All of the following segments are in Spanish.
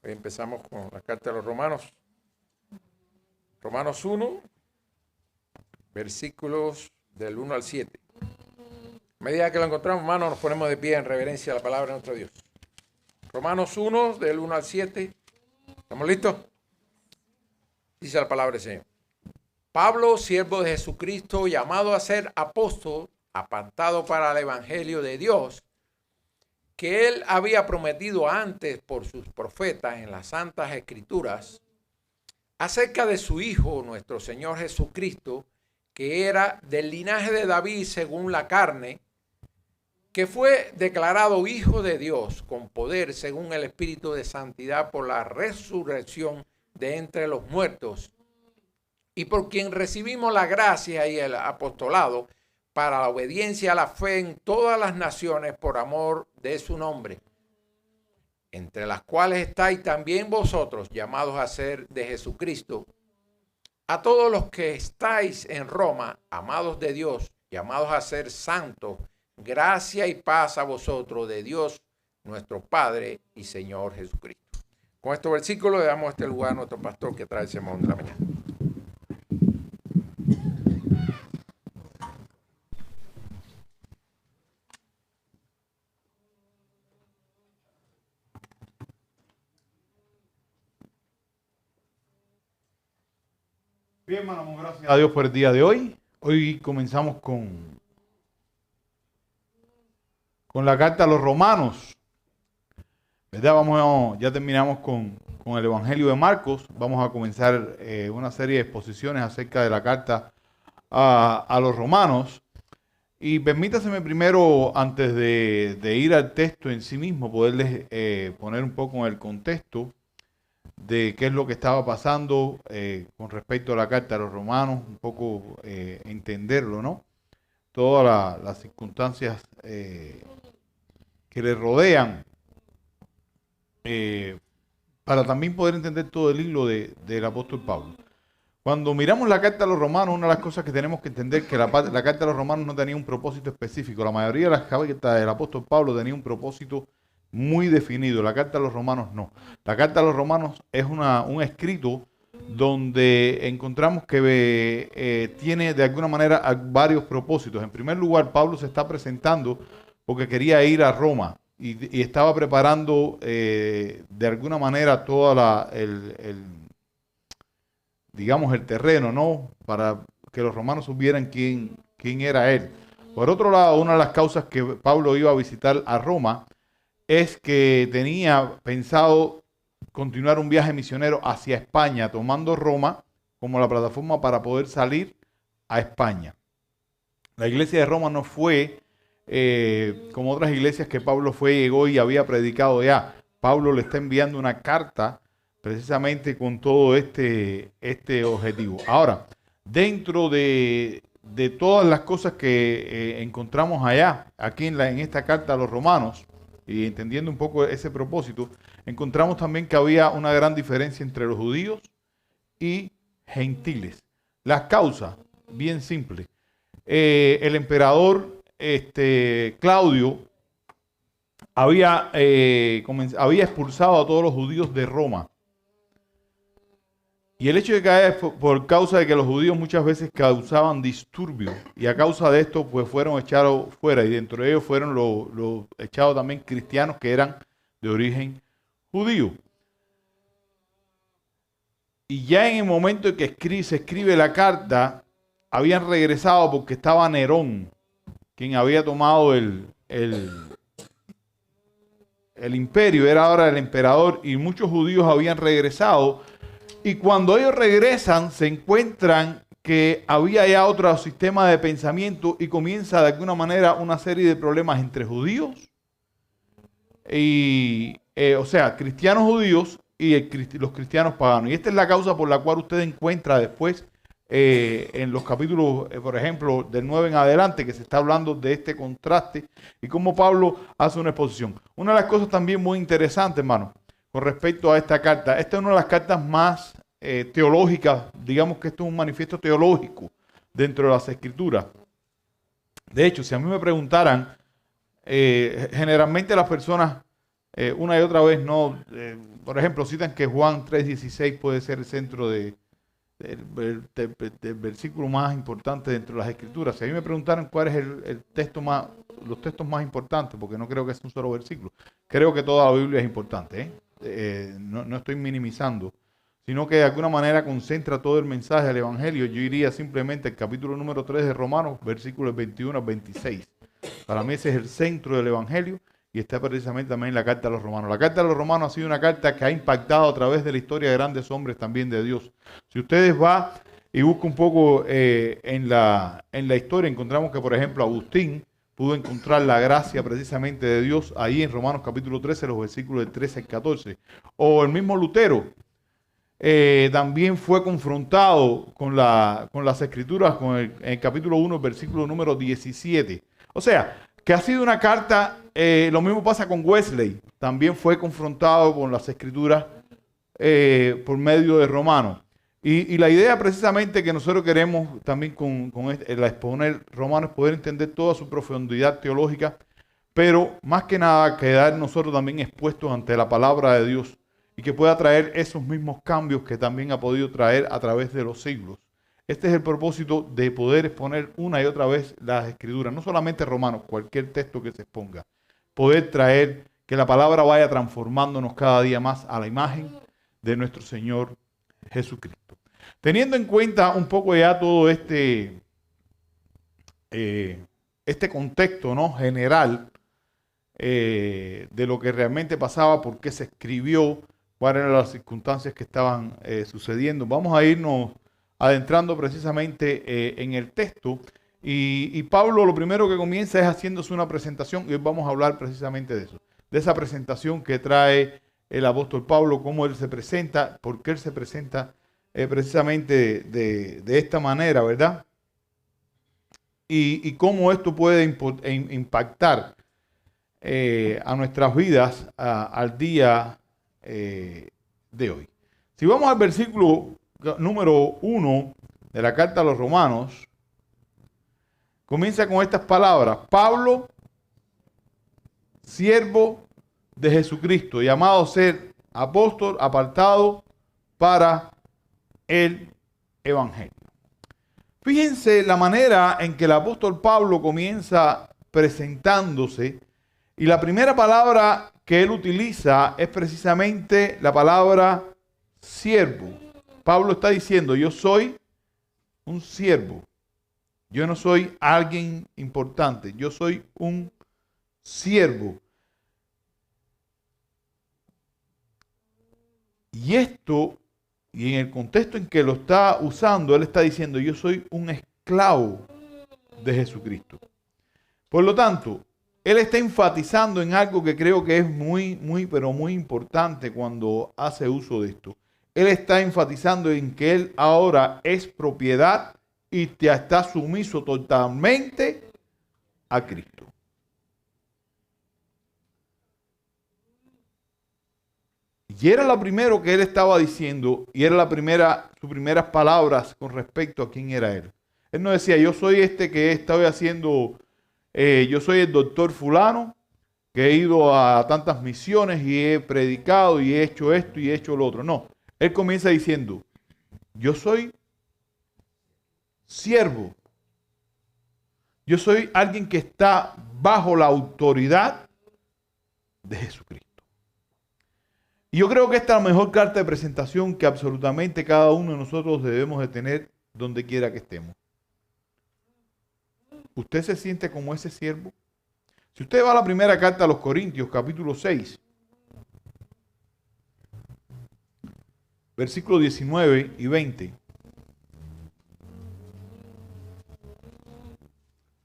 Hoy empezamos con la carta de los Romanos. Romanos 1, versículos del 1 al 7. A medida que lo encontramos, hermanos, nos ponemos de pie en reverencia a la palabra de nuestro Dios. Romanos 1, del 1 al 7. ¿Estamos listos? Dice la palabra del Señor. Pablo, siervo de Jesucristo, llamado a ser apóstol, apartado para el evangelio de Dios, que él había prometido antes por sus profetas en las santas escrituras, acerca de su Hijo, nuestro Señor Jesucristo, que era del linaje de David según la carne, que fue declarado Hijo de Dios con poder según el Espíritu de Santidad por la resurrección de entre los muertos, y por quien recibimos la gracia y el apostolado para la obediencia a la fe en todas las naciones por amor de su nombre, entre las cuales estáis también vosotros, llamados a ser de Jesucristo. A todos los que estáis en Roma, amados de Dios, llamados a ser santos, gracia y paz a vosotros de Dios, nuestro Padre y Señor Jesucristo. Con estos versículos le damos este lugar a nuestro pastor que trae el sermón de la mañana. Bien, hermanos, gracias a Dios por el día de hoy. Hoy comenzamos con la carta a los Romanos. ¿Verdad? Ya terminamos con el Evangelio de Marcos. Vamos a comenzar una serie de exposiciones acerca de la carta a los Romanos. Y permítaseme primero, antes de ir al texto en sí mismo, poderles poner un poco en el contexto de qué es lo que estaba pasando con respecto a la carta a los Romanos, un poco entenderlo, ¿no? Todas las circunstancias que le rodean, para también poder entender todo el hilo del apóstol Pablo. Cuando miramos la carta a los Romanos, una de las cosas que tenemos que entender es que la carta a los Romanos no tenía un propósito específico. La mayoría de las cartas del apóstol Pablo tenía un propósito muy definido. La carta a los Romanos no. La carta a los Romanos es un escrito donde encontramos que tiene de alguna manera varios propósitos. En primer lugar, Pablo se está presentando porque quería ir a Roma y estaba preparando de alguna manera toda digamos, el terreno, ¿no? Para que los romanos supieran quién era él. Por otro lado, una de las causas que Pablo iba a visitar a Roma es que tenía pensado continuar un viaje misionero hacia España, tomando Roma como la plataforma para poder salir a España. La iglesia de Roma no fue como otras iglesias que Pablo llegó y había predicado ya. Pablo le está enviando una carta precisamente con todo este objetivo. Ahora, dentro de todas las cosas que encontramos aquí en esta carta a los Romanos, y entendiendo un poco ese propósito, encontramos también que había una gran diferencia entre los judíos y gentiles. Las causas, bien simples. El emperador Claudio había expulsado a todos los judíos de Roma. Y el hecho de que haya por causa de que los judíos muchas veces causaban disturbios, y a causa de esto pues fueron echados fuera, y dentro de ellos fueron los echados también cristianos que eran de origen judío. Y ya en el momento en que se escribe la carta, habían regresado porque estaba Nerón, quien había tomado el imperio, era ahora el emperador, y muchos judíos habían regresado. Y cuando ellos regresan, se encuentran que había ya otro sistema de pensamiento y comienza de alguna manera una serie de problemas entre judíos y, o sea, cristianos judíos y los cristianos paganos. Y esta es la causa por la cual usted encuentra después en los capítulos, por ejemplo, del 9 en adelante, que se está hablando de este contraste y cómo Pablo hace una exposición. Una de las cosas también muy interesantes, hermano, con respecto a esta carta. Esta es una de las cartas más teológicas, digamos que esto es un manifiesto teológico dentro de las Escrituras. De hecho, si a mí me preguntaran, generalmente las personas una y otra vez no. Por ejemplo, citan que Juan 3:16 puede ser el centro del versículo más importante dentro de las Escrituras. Si a mí me preguntaran cuál es los textos más importantes, porque no creo que sea un solo versículo, creo que toda la Biblia es importante, no estoy minimizando, sino que de alguna manera concentra todo el mensaje del Evangelio. Yo iría simplemente al capítulo número 3 de Romanos, versículos 21 al 26. Para mí ese es el centro del Evangelio y está precisamente también en la carta a los romanos. La carta a los romanos ha sido una carta que ha impactado a través de la historia de grandes hombres también de Dios. Si ustedes van y buscan un poco en la historia, encontramos que, por ejemplo, Agustín pudo encontrar la gracia precisamente de Dios ahí en Romanos capítulo 13, los versículos del 13 al 14. O el mismo Lutero también fue confrontado con las Escrituras en el capítulo 1, versículo número 17. O sea, que ha sido una carta, lo mismo pasa con Wesley, también fue confrontado con las Escrituras por medio de Romanos. Y la idea precisamente que nosotros queremos también con el exponer Romanos es poder entender toda su profundidad teológica, pero más que nada quedar nosotros también expuestos ante la palabra de Dios y que pueda traer esos mismos cambios que también ha podido traer a través de los siglos. Este es el propósito de poder exponer una y otra vez las Escrituras, no solamente Romanos, cualquier texto que se exponga. Poder traer que la palabra vaya transformándonos cada día más a la imagen de nuestro Señor Jesucristo. Teniendo en cuenta un poco ya todo este contexto, ¿no?, general de lo que realmente pasaba, por qué se escribió, cuáles eran las circunstancias que estaban sucediendo, vamos a irnos adentrando precisamente en el texto. Y Pablo lo primero que comienza es haciéndose una presentación, y hoy vamos a hablar precisamente de eso, de esa presentación que trae el apóstol Pablo, cómo él se presenta, por qué él se presenta precisamente de esta manera, ¿verdad? Y cómo esto puede impactar a nuestras vidas al día de hoy. Si vamos al versículo número 1 de la carta a los Romanos, comienza con estas palabras: Pablo, siervo de Jesucristo, llamado a ser apóstol, apartado para el Evangelio. Fíjense la manera en que el apóstol Pablo comienza presentándose, y la primera palabra que él utiliza es precisamente la palabra siervo. Pablo está diciendo: yo soy un siervo. Yo no soy alguien importante. Yo soy un siervo. Y esto, y en el contexto en que lo está usando, él está diciendo: yo soy un esclavo de Jesucristo. Por lo tanto, él está enfatizando en algo que creo que es pero muy importante cuando hace uso de esto. Él está enfatizando en que él ahora es propiedad y te está sumiso totalmente a Cristo. Y era lo primero que él estaba diciendo, y era sus primeras palabras con respecto a quién era él. Él no decía: yo soy que estoy haciendo, yo soy el doctor fulano, que he ido a tantas misiones y he predicado y he hecho esto y he hecho lo otro. No, él comienza diciendo: yo soy siervo. Yo soy alguien que está bajo la autoridad de Jesucristo. Y yo creo que esta es la mejor carta de presentación que absolutamente cada uno de nosotros debemos de tener donde quiera que estemos. ¿Usted se siente como ese siervo? Si usted va a la primera carta a los Corintios, capítulo 6, versículos 19 y 20.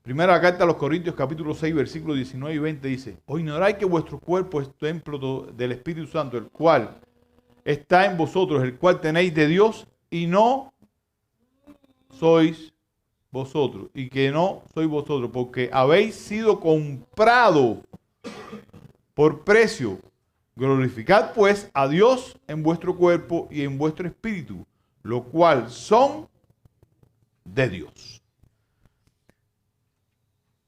Primera carta a los Corintios, capítulo 6, versículos 19 y 20 dice: ¿o ignoráis que vuestro cuerpo es templo del Espíritu Santo, el cual está en vosotros, el cual tenéis de Dios, y no sois vosotros, y que no sois vosotros, porque habéis sido comprado por precio? Glorificad pues a Dios en vuestro cuerpo y en vuestro espíritu, lo cual son de Dios.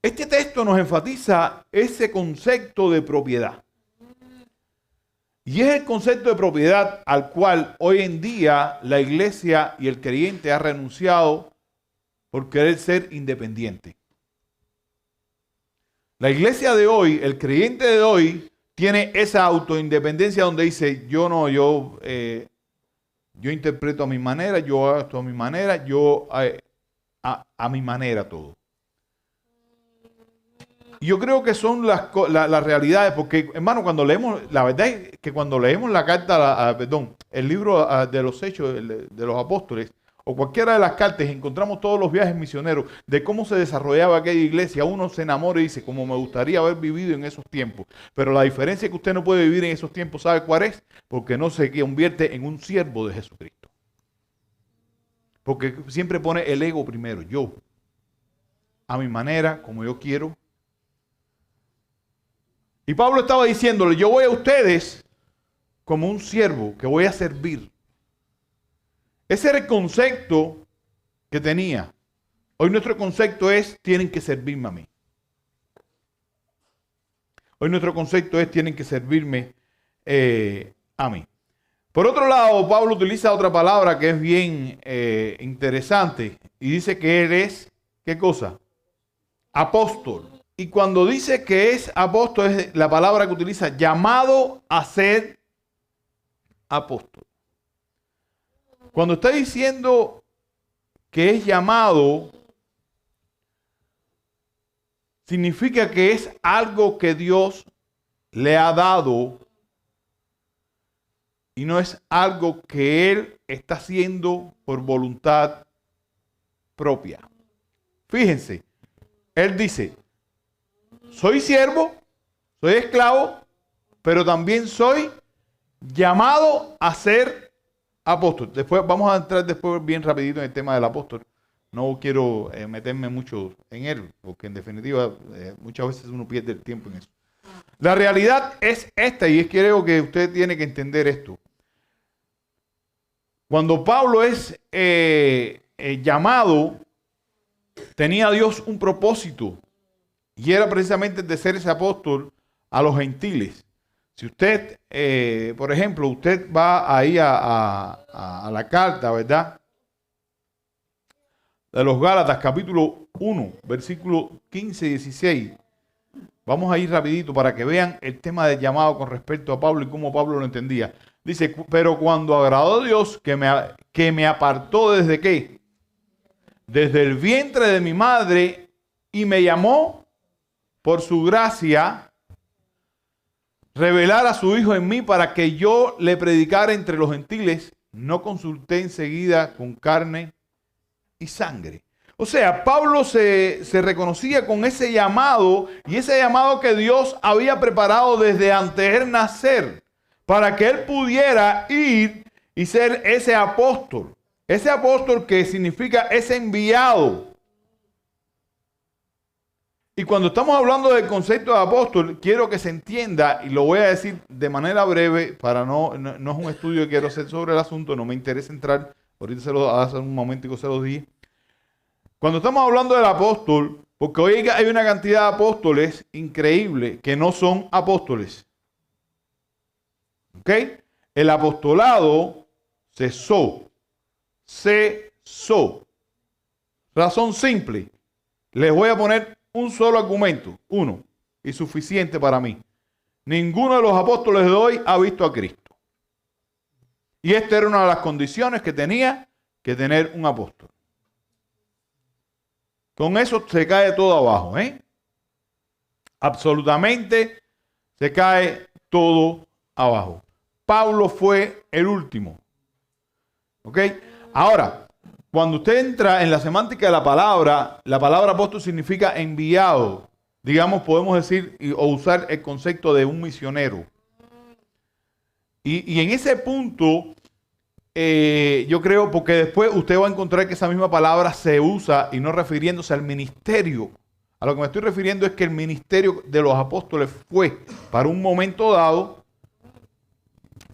Este texto nos enfatiza ese concepto de propiedad. Y es el concepto de propiedad al cual hoy en día la iglesia y el creyente ha renunciado por querer ser independiente. La iglesia de hoy, el creyente de hoy, tiene esa autoindependencia donde dice, yo interpreto a mi manera, yo hago esto a mi manera, a mi manera todo. Y yo creo que son las realidades, porque hermano, cuando leemos, la verdad es que cuando leemos la carta, el libro de los Hechos de los Apóstoles, o cualquiera de las cartas, encontramos todos los viajes misioneros, de cómo se desarrollaba aquella iglesia. Uno se enamora y dice, como me gustaría haber vivido en esos tiempos. Pero la diferencia es que usted no puede vivir en esos tiempos, ¿sabe cuál es? Porque no se convierte en un siervo de Jesucristo. Porque siempre pone el ego primero, yo, a mi manera, como yo quiero. Y Pablo estaba diciéndole, yo voy a ustedes como un siervo que voy a servir. Ese era el concepto que tenía. Hoy nuestro concepto es, tienen que servirme a mí. Hoy nuestro concepto es, tienen que servirme a mí. Por otro lado, Pablo utiliza otra palabra que es bien interesante y dice que él es, ¿qué cosa? Apóstol. Y cuando dice que es apóstol, es la palabra que utiliza, llamado a ser apóstol. Cuando está diciendo que es llamado, significa que es algo que Dios le ha dado y no es algo que Él está haciendo por voluntad propia. Fíjense, Él dice, soy siervo, soy esclavo, pero también soy llamado a ser apóstol. Después vamos a entrar después bien rapidito en el tema del apóstol. No quiero meterme mucho en él, porque en definitiva muchas veces uno pierde el tiempo en eso. La realidad es esta, y es que creo que usted tiene que entender esto. Cuando Pablo es llamado, tenía Dios un propósito, y era precisamente de ser ese apóstol a los gentiles. Si usted, por ejemplo, usted va ahí a la carta, ¿verdad? De los Gálatas, capítulo 1, versículo 15 y 16. Vamos a ir rapidito para que vean el tema del llamado con respecto a Pablo y cómo Pablo lo entendía. Dice, pero cuando agradó a Dios que me apartó ¿desde qué? Desde el vientre de mi madre y me llamó por su gracia, revelar a su Hijo en mí para que yo le predicara entre los gentiles, no consulté enseguida con carne y sangre. O sea, Pablo se reconocía con ese llamado y ese llamado que Dios había preparado desde antes de él nacer para que él pudiera ir y ser ese apóstol. Ese apóstol que significa ese enviado. Y cuando estamos hablando del concepto de apóstol, quiero que se entienda, y lo voy a decir de manera breve, para no es un estudio que quiero hacer sobre el asunto, no me interesa entrar, ahorita hace un momentico se los dije. Cuando estamos hablando del apóstol, porque hoy hay una cantidad de apóstoles increíble que no son apóstoles. ¿Ok? El apostolado cesó. Razón simple. Les voy a poner un solo argumento, uno, y suficiente para mí. Ninguno de los apóstoles de hoy ha visto a Cristo. Y esta era una de las condiciones que tenía que tener un apóstol. Con eso se cae todo abajo, Absolutamente se cae todo abajo. Pablo fue el último. ¿Ok? Ahora, cuando usted entra en la semántica de la palabra apóstol significa enviado. Digamos, podemos decir o usar el concepto de un misionero. Y en ese punto, yo creo, porque después usted va a encontrar que esa misma palabra se usa y no refiriéndose al ministerio. A lo que me estoy refiriendo es que el ministerio de los apóstoles fue para un momento dado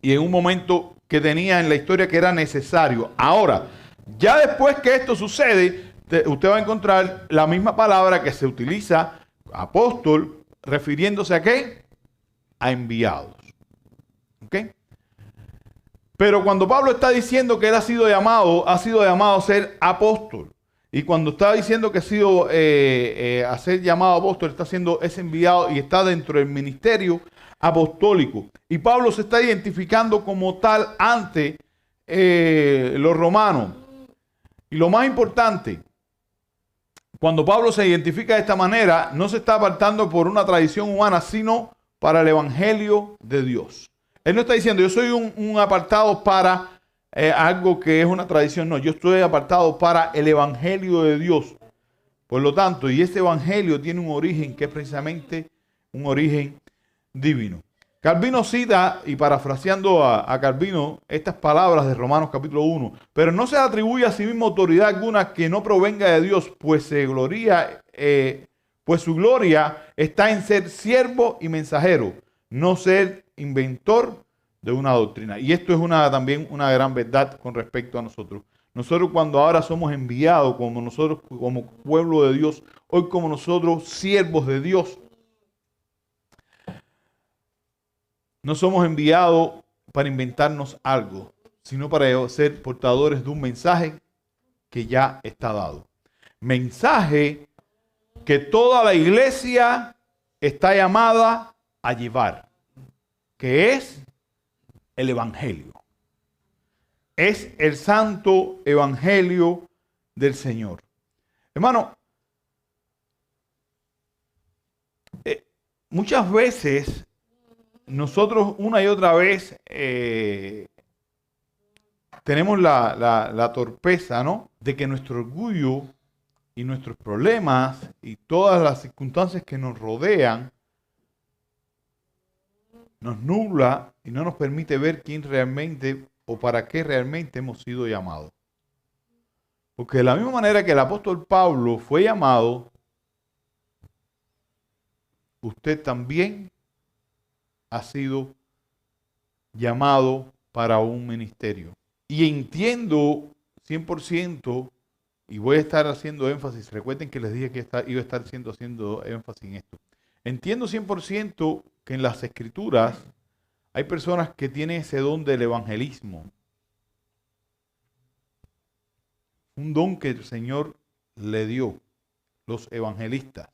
y en un momento que tenía en la historia que era necesario. Ahora, ya después que esto sucede, usted va a encontrar la misma palabra que se utiliza, apóstol, refiriéndose a ¿qué? A enviados. ¿Ok? Pero cuando Pablo está diciendo que él ha sido llamado a ser apóstol. Y cuando está diciendo que ha sido a ser llamado apóstol, es enviado y está dentro del ministerio apostólico. Y Pablo se está identificando como tal ante los romanos. Y lo más importante, cuando Pablo se identifica de esta manera, no se está apartando por una tradición humana, sino para el evangelio de Dios. Él no está diciendo, yo soy un apartado para algo que es una tradición. No, yo estoy apartado para el evangelio de Dios. Por lo tanto, y este evangelio tiene un origen que es precisamente un origen divino. Calvino cita, y parafraseando a Calvino, estas palabras de Romanos capítulo 1. Pero no se atribuye a sí mismo autoridad alguna que no provenga de Dios, pues su gloria está en ser siervo y mensajero, no ser inventor de una doctrina. Y esto es también una gran verdad con respecto a nosotros. Nosotros cuando ahora somos enviados, como pueblo de Dios, hoy como nosotros siervos de Dios, no somos enviados para inventarnos algo, sino para ser portadores de un mensaje que ya está dado. Mensaje que toda la iglesia está llamada a llevar, que es el evangelio. Es el santo evangelio del Señor. Hermano, muchas veces nosotros una y otra vez tenemos la torpeza, ¿no?, de que nuestro orgullo y nuestros problemas y todas las circunstancias que nos rodean nos nubla y no nos permite ver quién realmente o para qué realmente hemos sido llamados. Porque de la misma manera que el apóstol Pablo fue llamado, usted también ha sido llamado para un ministerio. Y entiendo 100%, y voy a estar haciendo énfasis, recuerden que les dije que iba a estar haciendo énfasis en esto. Entiendo 100% que en las Escrituras hay personas que tienen ese don del evangelismo. Un don que el Señor le dio, los evangelistas.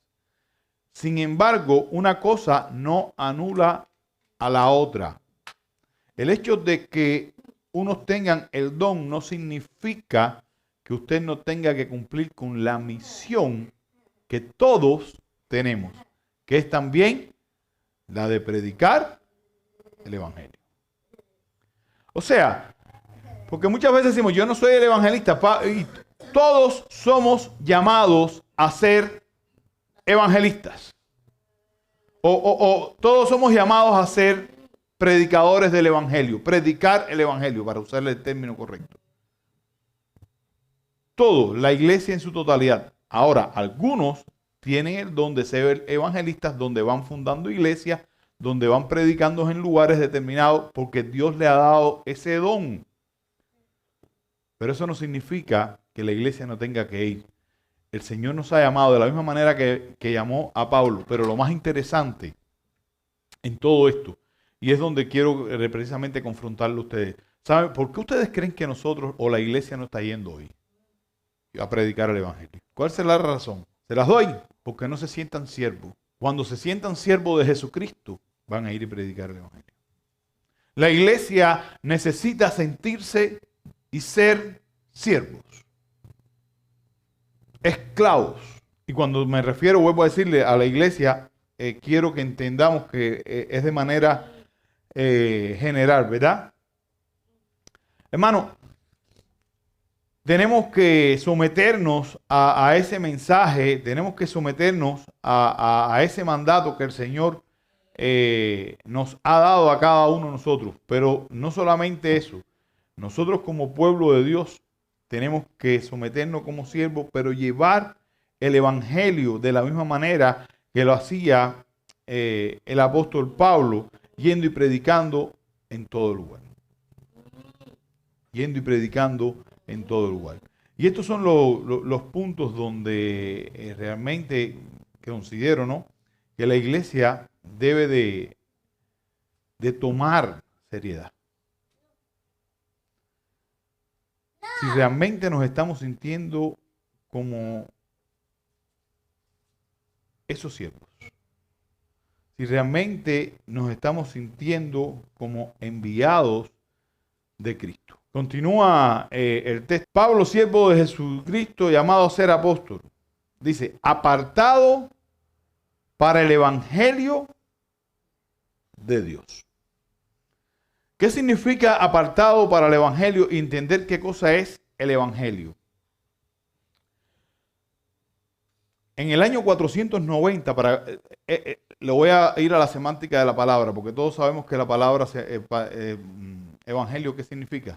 Sin embargo, una cosa no anula a la otra. El hecho de que unos tengan el don no significa que usted no tenga que cumplir con la misión que todos tenemos, que es también la de predicar el evangelio. O sea, porque muchas veces decimos, yo no soy el evangelista, y todos somos llamados a ser evangelistas. O todos somos llamados a ser predicadores del evangelio, predicar el evangelio, para usarle el término correcto. Todo, la iglesia en su totalidad. Ahora, algunos tienen el don de ser evangelistas, donde van fundando iglesias, donde van predicando en lugares determinados, porque Dios le ha dado ese don. Pero eso no significa que la iglesia no tenga que ir. El Señor nos ha llamado de la misma manera que llamó a Pablo. Pero lo más interesante en todo esto, y es donde quiero precisamente confrontarlo a ustedes. ¿Saben por qué ustedes creen que nosotros o la iglesia no está yendo hoy a predicar el evangelio? ¿Cuál será la razón? Se las doy, porque no se sientan siervos. Cuando se sientan siervos de Jesucristo, van a ir y predicar el evangelio. La iglesia necesita sentirse y ser siervos, esclavos. Y cuando me refiero, vuelvo a decirle, a la iglesia, quiero que entendamos que es de manera general, ¿verdad? Hermano, tenemos que someternos a ese mensaje, tenemos que someternos a ese mandato que el Señor nos ha dado a cada uno de nosotros. Pero no solamente eso, nosotros como pueblo de Dios tenemos que someternos como siervos, pero llevar el evangelio de la misma manera que lo hacía el apóstol Pablo, yendo y predicando en todo lugar. Yendo y predicando en todo lugar. Y estos son los puntos donde realmente considero, ¿no?, que la iglesia debe de tomarse seriedad. Si realmente nos estamos sintiendo como esos siervos, si realmente nos estamos sintiendo como enviados de Cristo. Continúa el texto. Pablo, siervo de Jesucristo, llamado a ser apóstol, dice, apartado para el evangelio de Dios. ¿Qué significa apartado para el evangelio? Y entender qué cosa es el evangelio. En el año 490, le voy a ir a la semántica de la palabra, porque todos sabemos que la palabra evangelio, ¿qué significa?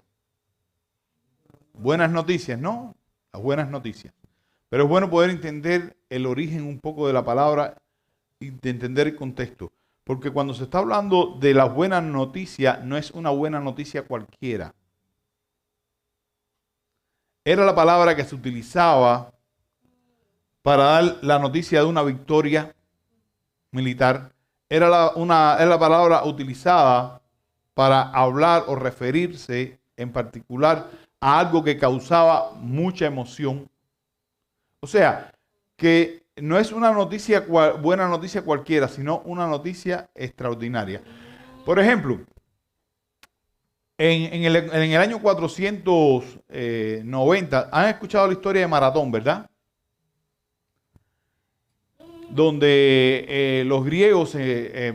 Buenas noticias, ¿no? Las buenas noticias. Pero es bueno poder entender el origen un poco de la palabra y de entender el contexto. Porque cuando se está hablando de las buenas noticias, no es una buena noticia cualquiera. Era la palabra que se utilizaba para dar la noticia de una victoria militar. Era la palabra utilizada para hablar o referirse en particular a algo que causaba mucha emoción. O sea, que no es una noticia buena noticia cualquiera, sino una noticia extraordinaria. Por ejemplo, en el año 490, han escuchado la historia de Maratón, ¿verdad? Donde los griegos se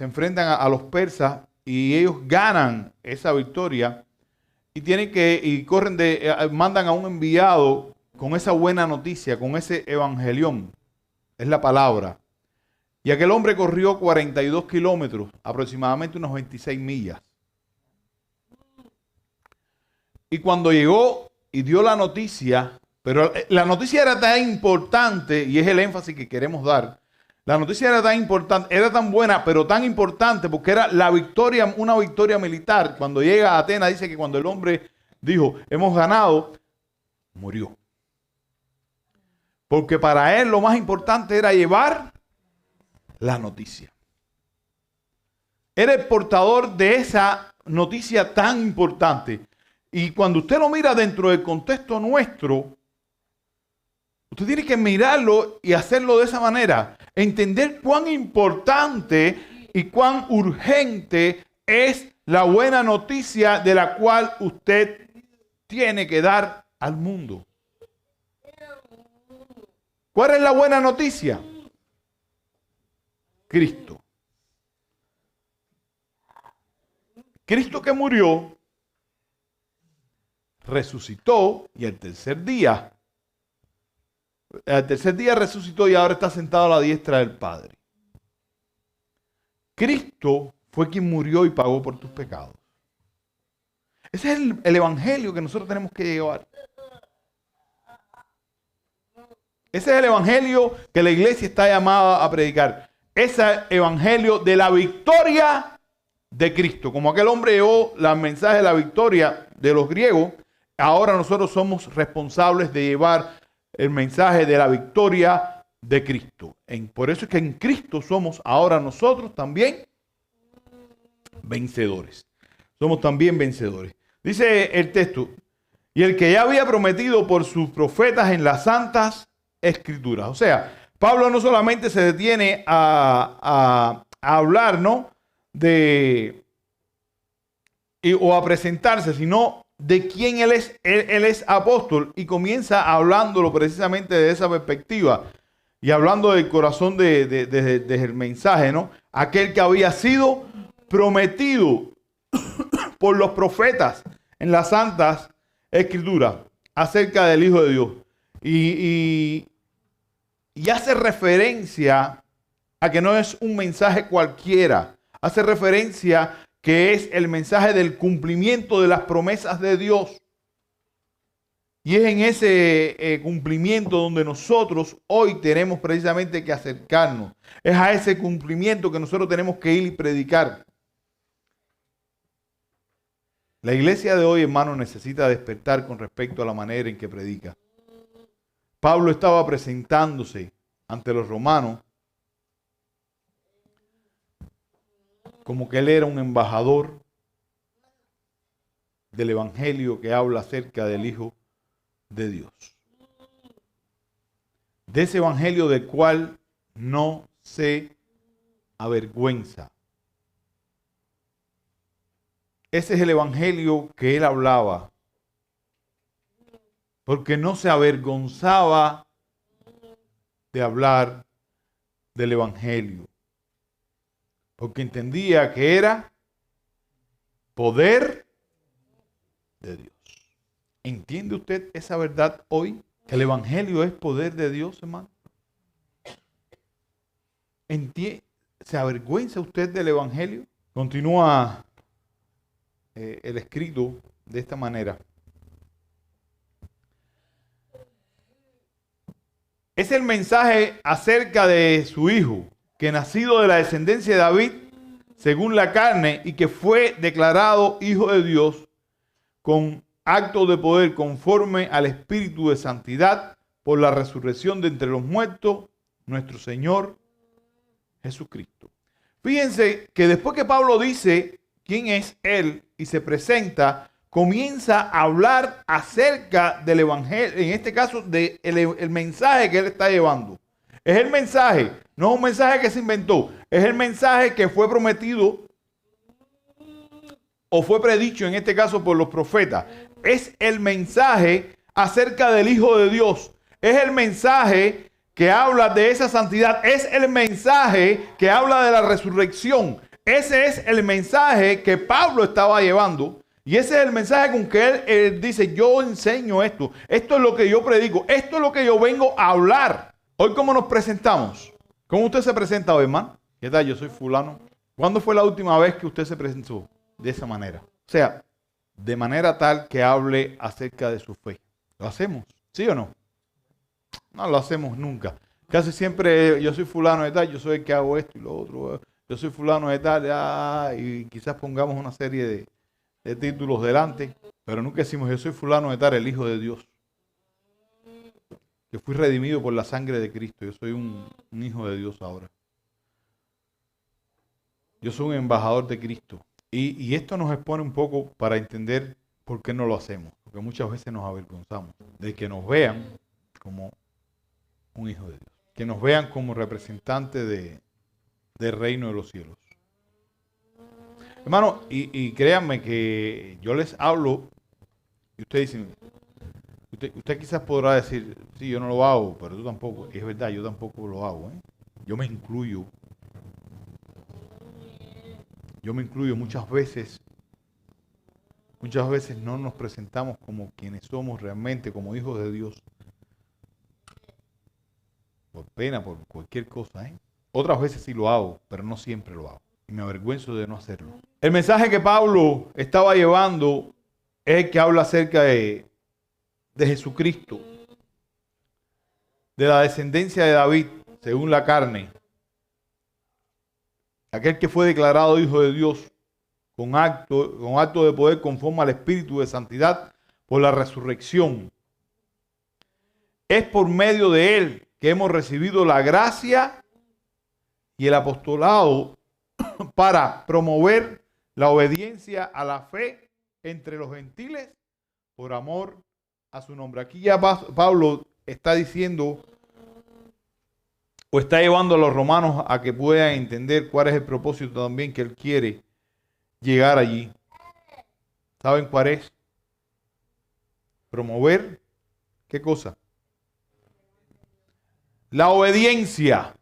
enfrentan a los persas y ellos ganan esa victoria y mandan a un enviado con esa buena noticia, con ese evangelión, es la palabra. Y aquel hombre corrió 42 kilómetros, aproximadamente unos 26 millas. Y cuando llegó y dio la noticia, pero la noticia era tan importante, y es el énfasis que queremos dar, la noticia era tan importante, era tan buena, pero tan importante, porque era la victoria, una victoria militar. Cuando llega a Atenas, dice que cuando el hombre dijo, hemos ganado, murió. Porque para él lo más importante era llevar la noticia. Era el portador de esa noticia tan importante. Y cuando usted lo mira dentro del contexto nuestro, usted tiene que mirarlo y hacerlo de esa manera. Entender cuán importante y cuán urgente es la buena noticia de la cual usted tiene que dar al mundo. ¿Cuál es la buena noticia? Cristo. Cristo que murió, resucitó y al tercer día resucitó y ahora está sentado a la diestra del Padre. Cristo fue quien murió y pagó por tus pecados. Ese es el evangelio que nosotros tenemos que llevar. Ese es el evangelio que la iglesia está llamada a predicar. Ese evangelio de la victoria de Cristo. Como aquel hombre llevó el mensaje de la victoria de los griegos, ahora nosotros somos responsables de llevar el mensaje de la victoria de Cristo. Por eso es que en Cristo somos ahora nosotros también vencedores. Somos también vencedores. Dice el texto, y el que ya había prometido por sus profetas en las santas escrituras. O sea, Pablo no solamente se detiene a hablar, ¿no? O a presentarse, sino de quién él es. Él es apóstol y comienza hablándolo precisamente de esa perspectiva y hablando del corazón del mensaje, ¿no? Aquel que había sido prometido por los profetas en las santas escrituras acerca del Hijo de Dios. Y hace referencia a que no es un mensaje cualquiera. Hace referencia que es el mensaje del cumplimiento de las promesas de Dios. Y es en ese cumplimiento donde nosotros hoy tenemos precisamente que acercarnos. Es a ese cumplimiento que nosotros tenemos que ir y predicar. La iglesia de hoy, hermano, necesita despertar con respecto a la manera en que predica. Pablo estaba presentándose ante los romanos como que él era un embajador del evangelio que habla acerca del Hijo de Dios. De ese evangelio del cual no se avergüenza. Ese es el evangelio que él hablaba, porque no se avergonzaba de hablar del evangelio, porque entendía que era poder de Dios. ¿Entiende usted esa verdad hoy? Que el evangelio es poder de Dios, hermano. ¿Se avergüenza usted del evangelio? Continúa el escrito de esta manera. Es el mensaje acerca de su hijo, que nacido de la descendencia de David, según la carne, y que fue declarado hijo de Dios con acto de poder conforme al espíritu de santidad por la resurrección de entre los muertos, nuestro Señor Jesucristo. Fíjense que después que Pablo dice quién es él y se presenta, comienza a hablar acerca del evangelio, en este caso del mensaje que él está llevando. Es el mensaje, no es un mensaje que se inventó, es el mensaje que fue prometido o fue predicho en este caso por los profetas. Es el mensaje acerca del Hijo de Dios. Es el mensaje que habla de esa santidad. Es el mensaje que habla de la resurrección. Ese es el mensaje que Pablo estaba llevando. Y ese es el mensaje con que él dice, yo enseño esto. Esto es lo que yo predico. Esto es lo que yo vengo a hablar. Hoy, ¿cómo nos presentamos? ¿Cómo usted se presenta hoy, hermano? ¿Qué tal? Yo soy fulano. ¿Cuándo fue la última vez que usted se presentó de esa manera? O sea, de manera tal que hable acerca de su fe. ¿Lo hacemos? ¿Sí o no? No lo hacemos nunca. Casi siempre yo soy fulano de tal, yo soy el que hago esto y lo otro. Yo soy fulano de tal, y quizás pongamos una serie de títulos delante, pero nunca decimos yo soy fulano de tal, el Hijo de Dios. Yo fui redimido por la sangre de Cristo, yo soy un hijo de Dios ahora. Yo soy un embajador de Cristo. Y esto nos expone un poco para entender por qué no lo hacemos. Porque muchas veces nos avergonzamos de que nos vean como un hijo de Dios. Que nos vean como representantes del reino de los cielos. Hermano, y créanme que yo les hablo y ustedes dicen, usted quizás podrá decir, sí, yo no lo hago, pero tú tampoco. Y es verdad, yo tampoco lo hago. Yo me incluyo. Muchas veces no nos presentamos como quienes somos realmente, como hijos de Dios. Por pena, por cualquier cosa. Otras veces sí lo hago, pero no siempre lo hago. Y me avergüenzo de no hacerlo. El mensaje que Pablo estaba llevando es el que habla acerca de Jesucristo, de la descendencia de David, según la carne. Aquel que fue declarado hijo de Dios con acto de poder conforme al espíritu de santidad por la resurrección. Es por medio de él que hemos recibido la gracia y el apostolado para promover la obediencia a la fe entre los gentiles por amor a su nombre. Aquí ya Pablo está diciendo o está llevando a los romanos a que puedan entender cuál es el propósito también que él quiere llegar allí. ¿Saben cuál es? Promover, ¿qué cosa? La obediencia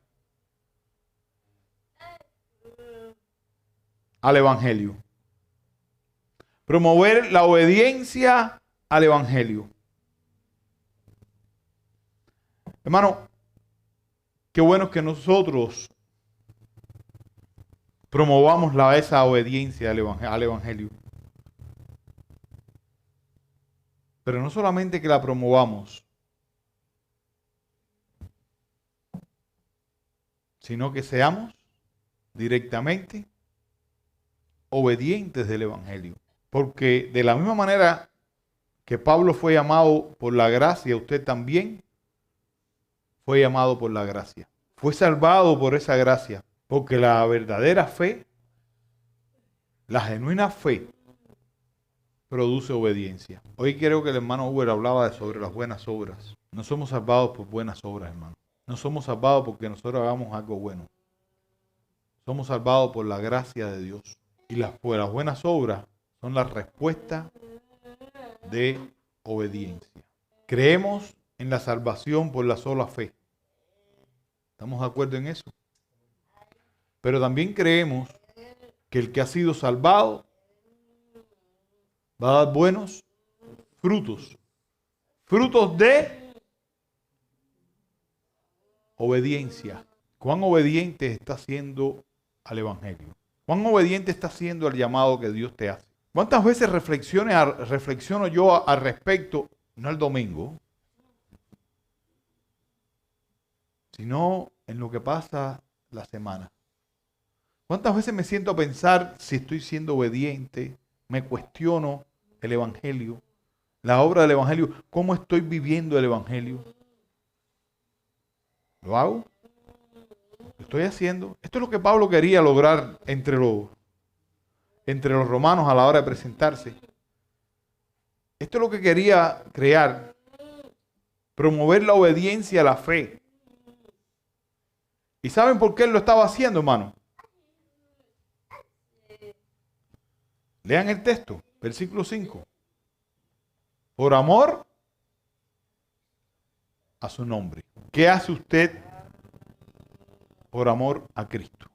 al evangelio. Promover la obediencia al evangelio. Hermano, qué bueno que nosotros promovamos esa obediencia al evangelio. Pero no solamente que la promovamos, sino que seamos directamente obedientes del evangelio. Porque de la misma manera que Pablo fue llamado por la gracia, usted también fue llamado por la gracia. Fue salvado por esa gracia. Porque la verdadera fe La genuina fe produce obediencia. Hoy creo que el hermano Uber hablaba sobre las buenas obras. No somos salvados por buenas obras, hermano. No somos salvados porque nosotros hagamos algo bueno. Somos salvados por la gracia de Dios. Y las buenas obras son la respuesta de obediencia. Creemos en la salvación por la sola fe. ¿Estamos de acuerdo en eso? Pero también creemos que el que ha sido salvado va a dar buenos frutos. Frutos de obediencia. ¿Cuán obediente está siendo al Evangelio? ¿Cuán obediente está siendo al llamado que Dios te hace? ¿Cuántas veces reflexiono yo al respecto, no el domingo, sino en lo que pasa la semana? ¿Cuántas veces me siento a pensar si estoy siendo obediente? Me cuestiono el Evangelio, la obra del Evangelio, cómo estoy viviendo el Evangelio. ¿Lo hago? ¿Lo estoy haciendo? Esto es lo que Pablo quería lograr entre los romanos a la hora de presentarse. Esto es lo que quería crear. Promover la obediencia a la fe. ¿Y saben por qué él lo estaba haciendo, hermano? Lean el texto, versículo 5. Por amor a su nombre. ¿Qué hace usted por amor a Cristo?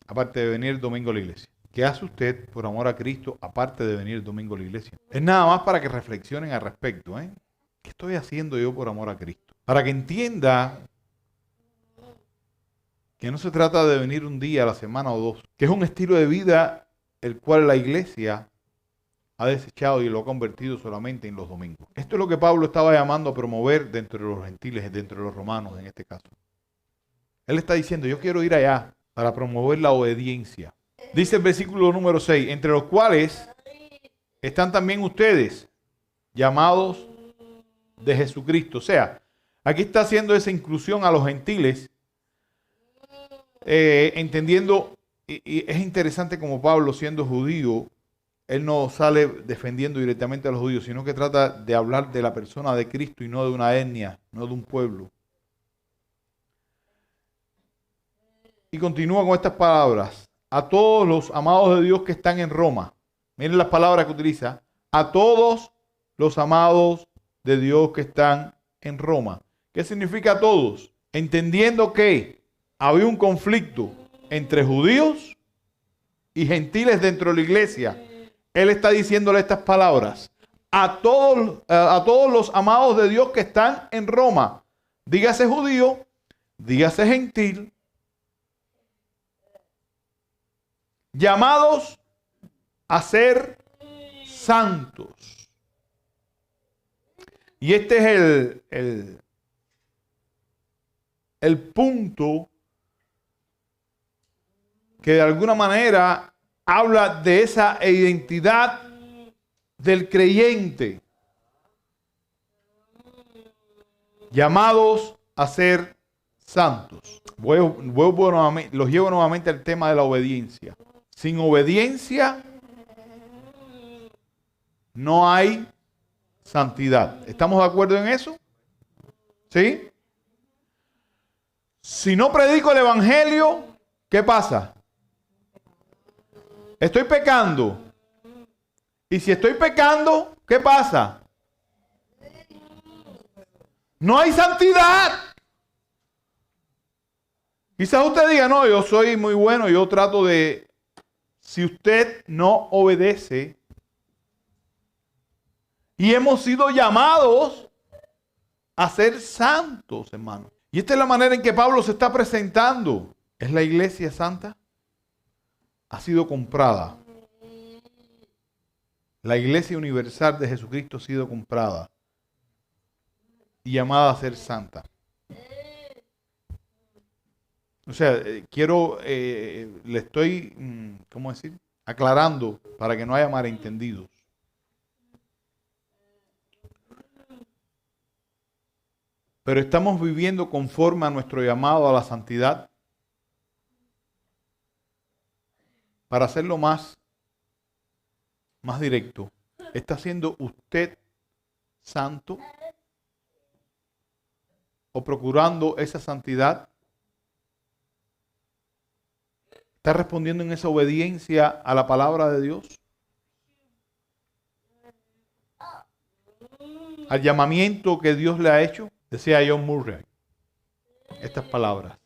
Aparte de venir el domingo a la iglesia. ¿Qué hace usted por amor a Cristo aparte de venir el domingo a la iglesia? Es nada más para que reflexionen al respecto. ¿Qué estoy haciendo yo por amor a Cristo? Para que entienda que no se trata de venir un día a la semana o dos, que es un estilo de vida el cual la iglesia ha desechado y lo ha convertido solamente en los domingos. Esto es lo que Pablo estaba llamando a promover dentro de los gentiles, dentro de los romanos en este caso. Él está diciendo, yo quiero ir allá para promover la obediencia. Dice el versículo número 6, entre los cuales están también ustedes, llamados de Jesucristo. O sea, aquí está haciendo esa inclusión a los gentiles, entendiendo, y es interesante como Pablo, siendo judío, él no sale defendiendo directamente a los judíos, sino que trata de hablar de la persona de Cristo y no de una etnia, no de un pueblo. Y continúa con estas palabras. A todos los amados de Dios que están en Roma. Miren las palabras que utiliza. A todos los amados de Dios que están en Roma. ¿Qué significa a todos? Entendiendo que había un conflicto entre judíos y gentiles dentro de la iglesia. Él está diciéndole estas palabras. A todos los amados de Dios que están en Roma. Dígase judío, dígase gentil. Llamados a ser santos. Y este es el punto que de alguna manera habla de esa identidad del creyente. Llamados a ser santos. Los llevo nuevamente al tema de la obediencia. Sin obediencia no hay santidad. ¿Estamos de acuerdo en eso? ¿Sí? Si no predico el evangelio, ¿qué pasa? Estoy pecando. Y si estoy pecando, ¿qué pasa? No hay santidad. Quizás usted diga, no, yo soy muy bueno, yo trato de... Si usted no obedece, y hemos sido llamados a ser santos, hermano. Y esta es la manera en que Pablo se está presentando. ¿Es la iglesia santa? Ha sido comprada. La iglesia universal de Jesucristo ha sido comprada y llamada a ser santa. O sea, le estoy, ¿cómo decir? Aclarando para que no haya malentendidos. Pero estamos viviendo conforme a nuestro llamado a la santidad. para hacerlo más directo, ¿está siendo usted santo? ¿O procurando esa santidad? ¿Está respondiendo en esa obediencia a la palabra de Dios? Al llamamiento que Dios le ha hecho. Decía John Murray estas palabras: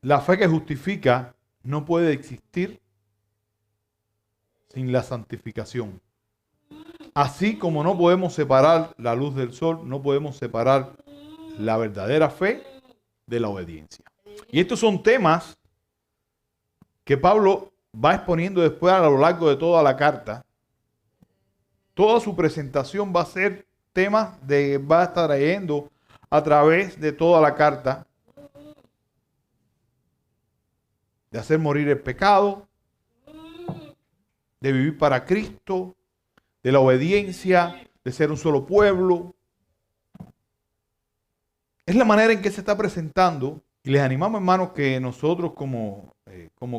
la fe que justifica no puede existir sin la santificación. Así como no podemos separar la luz del sol, no podemos separar la verdadera fe de la obediencia. Y estos son temas que Pablo va exponiendo después a lo largo de toda la carta. Toda su presentación va a ser temas va a estar trayendo a través de toda la carta. De hacer morir el pecado, de vivir para Cristo, de la obediencia, de ser un solo pueblo. Es la manera en que se está presentando. Y les animamos, hermanos, que nosotros como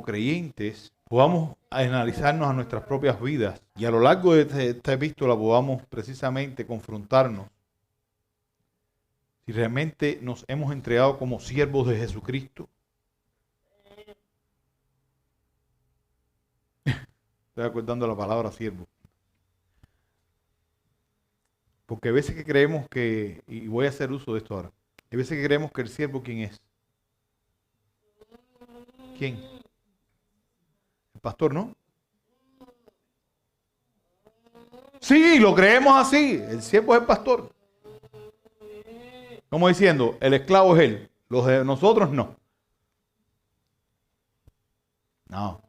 creyentes podamos analizarnos a nuestras propias vidas y a lo largo de esta epístola podamos precisamente confrontarnos si realmente nos hemos entregado como siervos de Jesucristo. Estoy acordando la palabra siervo. Porque a veces que creemos que, y voy a hacer uso de esto ahora, a veces que creemos que el siervo, ¿quién es? ¿Quién? El pastor, ¿no? Sí, lo creemos así. El siervo es el pastor. Como diciendo, el esclavo es él. Los de nosotros no. No.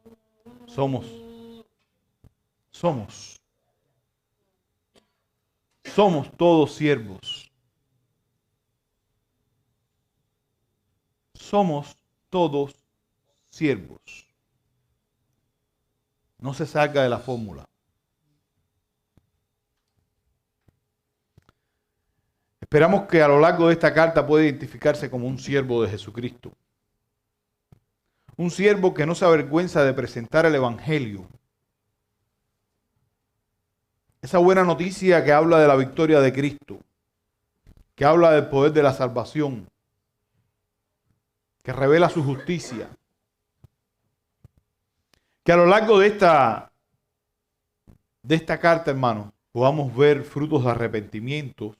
Somos todos siervos. Somos todos siervos. No se salga de la fórmula. Esperamos que a lo largo de esta carta pueda identificarse como un siervo de Jesucristo. Un siervo que no se avergüenza de presentar el Evangelio. Esa buena noticia que habla de la victoria de Cristo, que habla del poder de la salvación, que revela su justicia. Que a lo largo de esta carta, hermanos, podamos ver frutos de arrepentimiento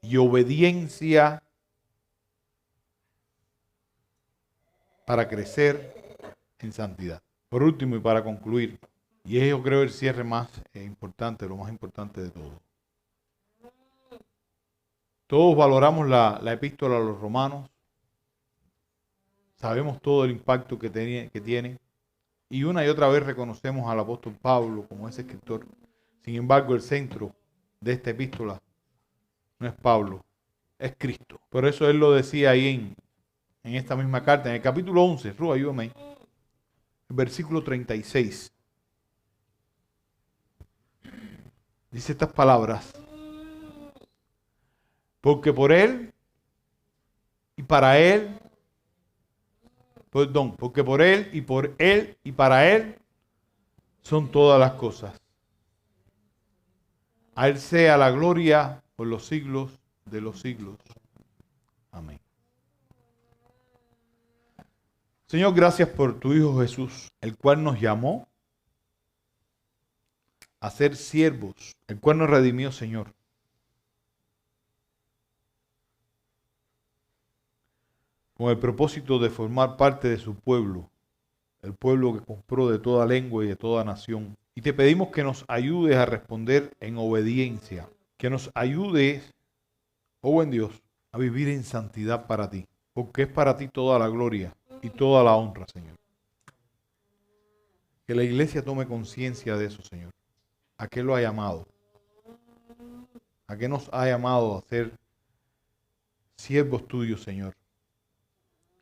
y obediencia para crecer en santidad. Por último y para concluir, y es yo creo el cierre más importante, lo más importante de todo. Todos valoramos la epístola a los romanos, sabemos todo el impacto que tiene, y una y otra vez reconocemos al apóstol Pablo como ese escritor. Sin embargo, el centro de esta epístola no es Pablo, es Cristo. Por eso él lo decía ahí en esta misma carta, en el capítulo 11, Ru, ayúdame, el versículo 36. Dice estas palabras: porque por él y para él, porque por él y para él son todas las cosas. A él sea la gloria por los siglos de los siglos. Amén. Señor, gracias por tu Hijo Jesús, el cual nos llamó a ser siervos, el cual nos redimió, Señor. Con el propósito de formar parte de su pueblo, el pueblo que compró de toda lengua y de toda nación. Y te pedimos que nos ayudes a responder en obediencia, que nos ayudes, oh buen Dios, a vivir en santidad para ti, porque es para ti toda la gloria y toda la honra, Señor. Que la iglesia tome conciencia de eso, Señor. ¿A qué lo ha llamado? ¿A qué nos ha llamado a ser siervos tuyos, Señor?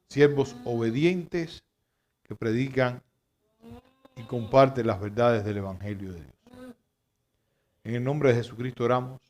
Siervos obedientes que predican y comparten las verdades del Evangelio de Dios. En el nombre de Jesucristo oramos.